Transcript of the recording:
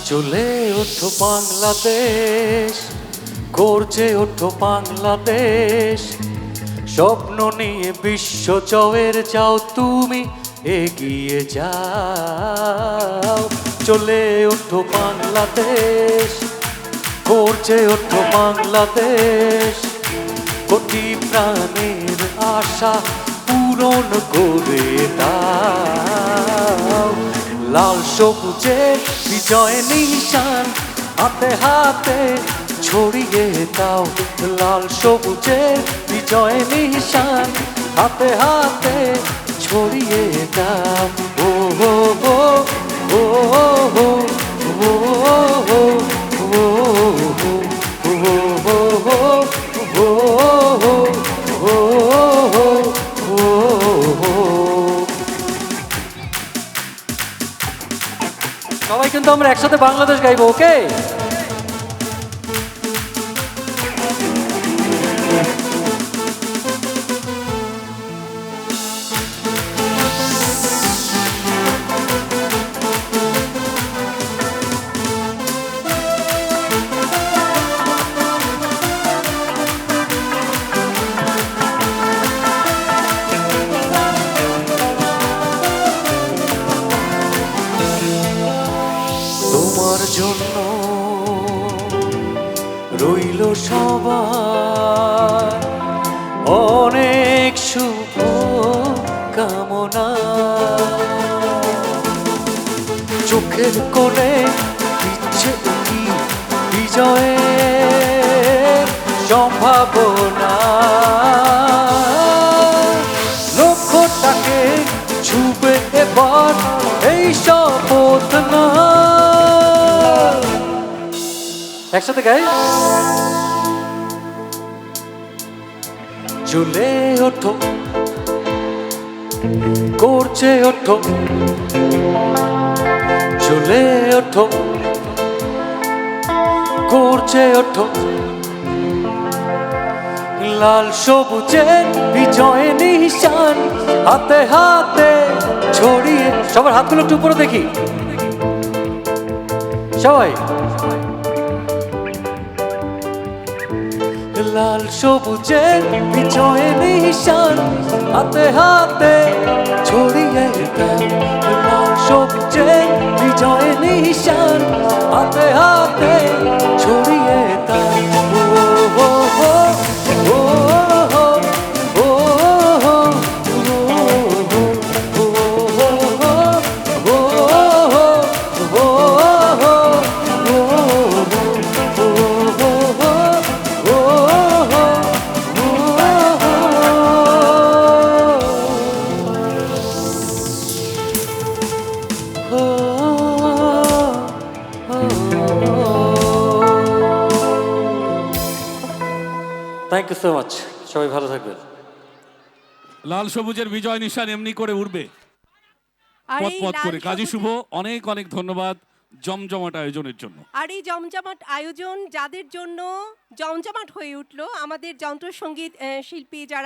চলে ওঠো বাংলাদেশ, গর্জে ওঠো বাংলাদেশ, স্বপ্ন নিয়ে বিশ্ব জয়ের যাও তুমি এগিয়ে যাও। চলে ওঠো বাংলাদেশ, গর্জে ওঠো বাংলাদেশ, কোটি প্রাণের আশা পূরণ করে দাও। লাল সবুজের বিজয় নিশান হাতে হাতে ছড়িয়ে দাও। লাল সবুজের বিজয় নিশান হাতে হাতে ছড়িয়ে দাও। ও হো হো ও হো ও হো ও সবাই কিন্তু আমরা একসাথে বাংলাদেশ গাইবো, ওকে? তোমার জন্য রইল সবার অনেক শুভ কামনা। চোখের কোণে দিচ্ছে কি বিজয়ের সম্ভাবনা। লক্ষ্যটাকে ছুবে এবার এই শপথ না। একসাথে গাই। চলে ওঠো, গর্জে ওঠো, চলে ওঠো, গর্জে ওঠো, লাল সবুজের বিজয় নিশান হাতে হাতে ছড়িয়ে। সবার হাতগুলো একটু উপরে দেখি, সবাই। লাল সবুজের বিজয় নিশান হাতে হাতে ছড়িয়ে দাও। লাল সবুজের বিজয় নিশান হাতে হাতে ছড়িয়ে দাও। ও হো হো ও হো হো থ্যাংক ইউ সো মাচ। সবাই ভালো থাকবেন। লাল সবুজের বিজয় নিশান এমনি করে উঠবে পথ পথ করে। কাজী শুভ, অনেক অনেক ধন্যবাদ জমজমাট আয়োজনের জন্য। আর এই জমজমাট আয়োজন যাদের জন্য জমজমাট হয়ে উঠলো, আমাদের যন্ত্রসঙ্গীত শিল্পী যারা